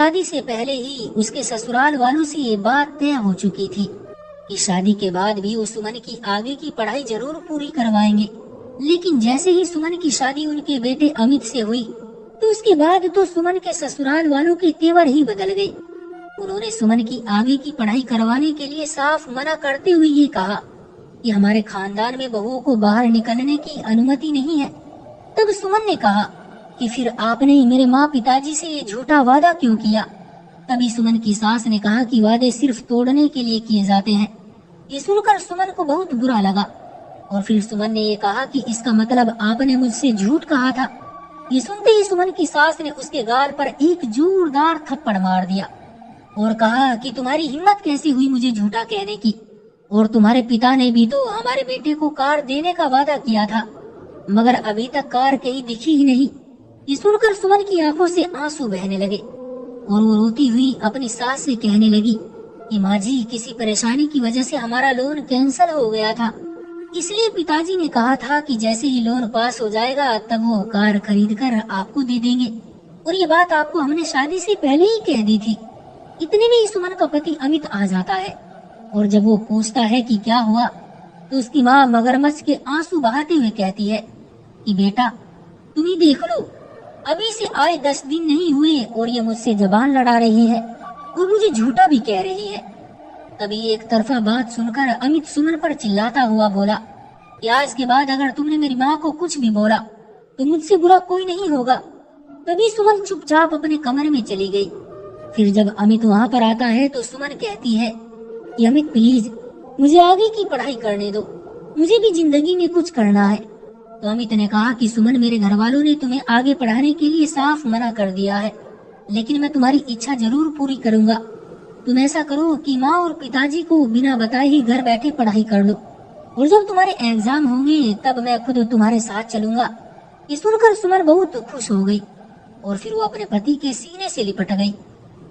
शादी से पहले ही उसके ससुराल वालों से ये बात तय हो चुकी थी कि शादी के बाद भी वो सुमन की आगे की पढ़ाई जरूर पूरी करवाएंगे। लेकिन जैसे ही सुमन की शादी उनके बेटे अमित से हुई तो उसके बाद तो सुमन के ससुराल वालों के तेवर ही बदल गए। उन्होंने सुमन की आगे की पढ़ाई करवाने के लिए साफ मना करते हुए ये कहा कि हमारे खानदान में बहुओं को बाहर निकलने की अनुमति नहीं है। तब सुमन ने कहा कि फिर आपने मेरे माँ पिताजी से ये झूठा वादा क्यों किया। तभी सुमन की सास ने कहा कि वादे सिर्फ तोड़ने के लिए किए जाते हैं। ये सुनकर सुमन को बहुत बुरा लगा और फिर सुमन ने ये कहा कि इसका मतलब आपने मुझसे झूठ कहा था। ये सुनते ही सुमन की सास ने उसके गाल पर एक जोरदार थप्पड़ मार दिया और कहा कि तुम्हारी हिम्मत कैसे हुई मुझे झूठा कहने की, और तुम्हारे पिता ने भी तो हमारे बेटे को कार देने का वादा किया था, मगर अभी तक कार कहीं दिखी ही नहीं। ये सुनकर सुमन की आंखों से आंसू बहने लगे और वो रोती हुई अपनी सास से कहने लगी कि माँ जी, किसी परेशानी की वजह से हमारा लोन कैंसिल हो गया था, इसलिए पिताजी ने कहा था कि जैसे ही लोन पास हो जाएगा तब वो कार खरीद कर आपको दे देंगे, और ये बात आपको हमने शादी से पहले ही कह दी थी। इतने में ही सुमन का पति अमित आ जाता है और जब वो पूछता है कि क्या हुआ तो उसकी माँ मगरमच्छ के आंसू बहाते हुए कहती है कि बेटा तुम ही देख लो, अभी से आए 10 दिन नहीं हुए और ये मुझसे जबान लड़ा रही है और मुझे झूठा भी कह रही है। तभी एक तरफा बात सुनकर अमित सुमन पर चिल्लाता हुआ बोला कि आज के बाद अगर तुमने मेरी माँ को कुछ भी बोला तो मुझसे बुरा कोई नहीं होगा। तभी सुमन चुपचाप अपने कमरे में चली गई। फिर जब अमित वहाँ पर आता है तो सुमन कहती है कि अमित प्लीज मुझे आगे की पढ़ाई करने दो, मुझे भी जिंदगी में कुछ करना है। तो अमित ने कहा कि सुमन, मेरे घर वालों ने तुम्हें आगे पढ़ाने के लिए साफ मना कर दिया है, लेकिन मैं तुम्हारी इच्छा जरूर पूरी करूंगा। तुम ऐसा करो कि माँ और पिताजी को बिना बताए ही घर बैठे पढ़ाई कर लो, और जब तुम्हारे एग्जाम होंगे तब मैं खुद तुम्हारे साथ चलूंगा। ये सुनकर सुमन बहुत खुश हो गई और फिर वो अपने पति के सीने से लिपट गई।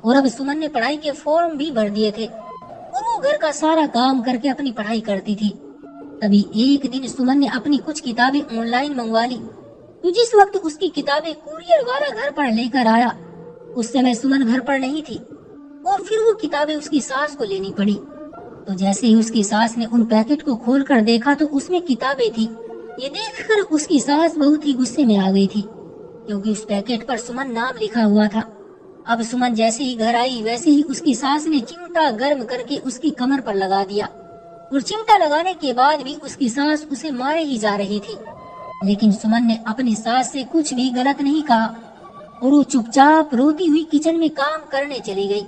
और अब सुमन ने पढ़ाई के फॉर्म भी भर दिए थे और वो घर का सारा काम करके अपनी पढ़ाई करती थी। तभी एक दिन सुमन ने अपनी कुछ किताबें ऑनलाइन मंगवा ली। तो जिस वक्त उसकी किताबें कुरियर वाला घर पर लेकर आया उस समय सुमन घर पर नहीं थी और फिर वो किताबें उसकी सास को लेनी पड़ी। तो जैसे ही उसकी सास ने उन पैकेट को खोलकर देखा तो उसमें किताबें थी। ये देखकर उसकी सास बहुत ही गुस्से में आ गई थी क्योंकि उस पैकेट पर सुमन नाम लिखा हुआ था। अब सुमन जैसे ही घर आई वैसे ही उसकी सास ने चिमटा गर्म करके उसकी कमर पर लगा दिया और चिमटा लगाने के बाद भी उसकी सास उसे मारे ही जा रही थी। लेकिन सुमन ने अपनी सास से कुछ भी गलत नहीं कहा और वो चुपचाप रोती हुई किचन में काम करने चली गई।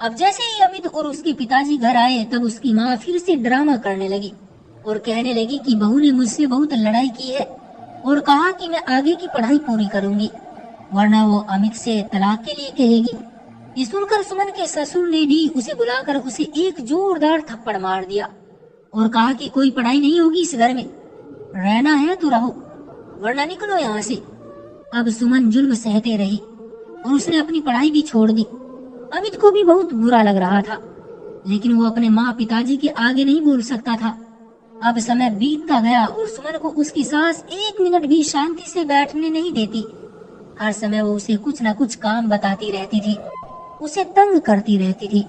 अब जैसे ही अमित और उसके पिताजी घर आए तब उसकी माँ फिर से ड्रामा करने लगी और कहने लगी कि बहू ने मुझसे बहुत लड़ाई की है और कहा कि मैं आगे की पढ़ाई पूरी करूंगी वरना वो अमित से तलाक के लिए कहेगी। ये सुनकर सुमन के ससुर ने भी उसे बुलाकर उसे एक जोरदार थप्पड़ मार दिया और कहा कि कोई पढ़ाई नहीं होगी इस घर में, रहना है तो रहो वरना निकलो यहाँ से। अब सुमन जुल्म सहते रही और उसने अपनी पढ़ाई भी छोड़ दी। अमित को भी बहुत बुरा लग रहा था लेकिन वो अपने माँ पिताजी के आगे नहीं बोल सकता था। अब समय बीतता गया और सुमन को उसकी सास 1 मिनट भी शांति से बैठने नहीं देती। हर समय वो उसे कुछ न कुछ काम बताती रहती थी, उसे तंग करती रहती थी।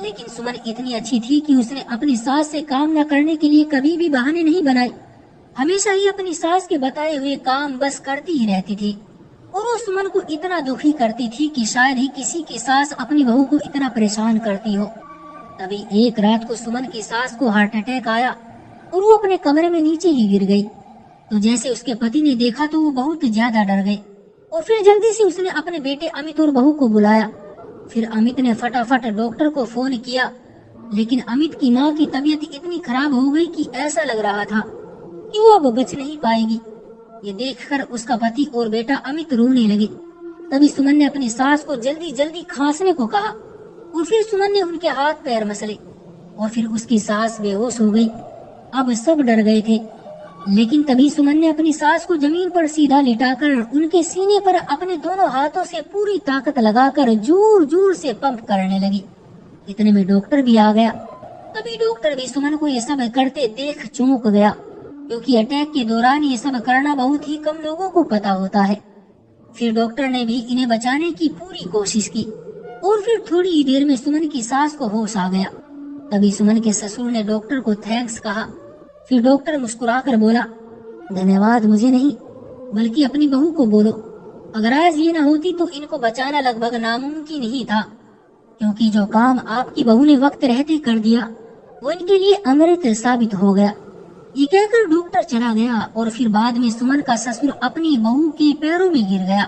लेकिन सुमन इतनी अच्छी थी कि उसने अपनी सास से काम न करने के लिए कभी भी बहाने नहीं बनाए, हमेशा ही अपनी सास के बताए हुए काम बस करती ही रहती थी। और वो सुमन को इतना दुखी करती थी कि शायद ही किसी की सास अपनी बहू को इतना परेशान करती हो। तभी एक रात को सुमन की सास को हार्ट अटैक आया और वो अपने कमरे में नीचे ही गिर गई। तो जैसे उसके पति ने देखा तो वो बहुत ज्यादा डर गए और फिर जल्दी से उसने अपने बेटे अमित और बहू को बुलाया। फिर अमित ने फटाफट डॉक्टर को फोन किया लेकिन अमित की माँ की तबीयत इतनी खराब हो गई कि ऐसा लग रहा था कि वो अब बच नहीं पाएगी। ये देखकर उसका पति और बेटा अमित रोने लगे। तभी सुमन ने अपनी सास को जल्दी जल्दी खांसने को कहा और फिर सुमन ने उनके हाथ पैर मसले और फिर उसकी सास बेहोश हो गई। अब सब डर गए थे लेकिन तभी सुमन ने अपनी सास को जमीन पर सीधा लिटाकर उनके सीने पर अपने दोनों हाथों से पूरी ताकत लगाकर जोर जोर से पंप करने लगी। इतने में डॉक्टर भी आ गया। तभी डॉक्टर भी सुमन को ये सब करते देख चौंक गया क्योंकि अटैक के दौरान ये सब करना बहुत ही कम लोगों को पता होता है। फिर डॉक्टर ने भी इन्हें बचाने की पूरी कोशिश की और फिर थोड़ी ही देर में सुमन की सास को होश आ गया। तभी सुमन के ससुर ने डॉक्टर को थैंक्स कहा। फिर डॉक्टर मुस्कुराकर बोला, धन्यवाद मुझे नहीं बल्कि अपनी बहू को बोलो। अगर आज ये न होती तो इनको बचाना लगभग नामुमकिन ही था, क्योंकि जो काम आपकी बहू ने वक्त रहते कर दिया वो इनके लिए अमृत साबित हो गया। ये कहकर डॉक्टर चला गया और फिर बाद में सुमन का ससुर अपनी बहू के पैरों में गिर गया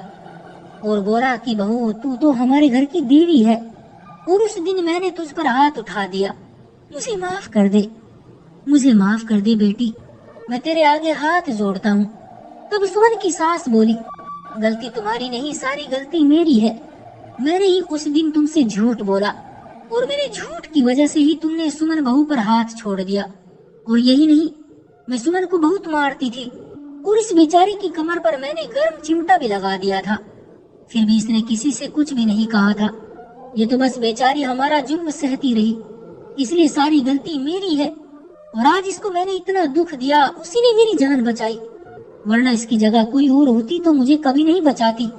और बोला कि बहू तू तो हमारे घर की देवी है और उस दिन मैंने तुझ पर हाथ उठा दिया, मुझे माफ कर दे, मुझे माफ कर दे बेटी, मैं तेरे आगे हाथ जोड़ता हूँ। तब सुमन की सास बोली, गलती तुम्हारी नहीं, सारी गलती मेरी है। मैंने ही उस दिन तुमसे झूठ बोला और मेरे झूठ की वजह से ही तुमने सुमन बहू पर हाथ छोड़ दिया। और यही नहीं, मैं सुमन को बहुत मारती थी और इस बेचारी की कमर पर मैंने गर्म चिमटा भी लगा दिया था, फिर भी इसने किसी से कुछ भी नहीं कहा था। ये तो बस बेचारी हमारा जुर्म सहती रही, इसलिए सारी गलती मेरी है। और आज इसको मैंने इतना दुख दिया, उसी ने मेरी जान बचाई, वरना इसकी जगह कोई और होती तो मुझे कभी नहीं बचाती।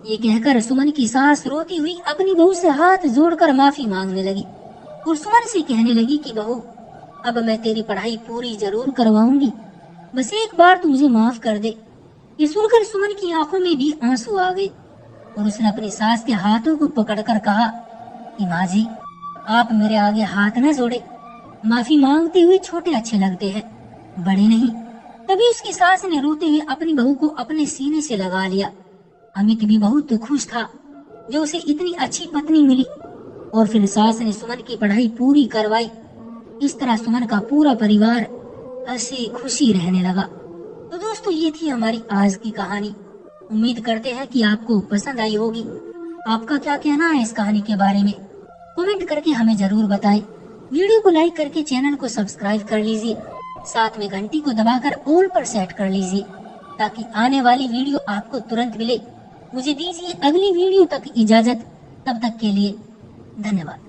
ये कहकर सुमन की सास रोती हुई अपनी बहू से हाथ जोड़कर माफी मांगने लगी और सुमन से कहने लगी कि बहू अब मैं तेरी पढ़ाई पूरी जरूर करवाऊंगी, बस एक बार तू मुझे माफ कर दे। ये सुनकर सुमन की आंखों में भी आंसू आ गए और उसने अपनी सास के हाथों को पकड़कर कहा कि माँ जी आप मेरे आगे हाथ न जोड़े, माफी मांगते हुए छोटे अच्छे लगते हैं, बड़े नहीं। तभी उसकी सास ने रोते हुए अपनी बहू को अपने सीने से लगा लिया। अमित भी बहुत खुश था जो उसे इतनी अच्छी पत्नी मिली और फिर सास ने सुमन की पढ़ाई पूरी करवाई। इस तरह सुमन का पूरा परिवार हंसी खुशी रहने लगा। तो दोस्तों ये थी हमारी आज की कहानी। उम्मीद करते हैं कि आपको पसंद आई होगी। आपका क्या कहना है इस कहानी के बारे में, कमेंट करके हमें जरूर बताएं। वीडियो को लाइक करके चैनल को सब्सक्राइब कर लीजिए, साथ में घंटी को दबाकर ऑल पर सेट कर लीजिए ताकि आने वाली वीडियो आपको तुरंत मिले। मुझे दीजिए अगली वीडियो तक इजाजत, तब तक के लिए धन्यवाद।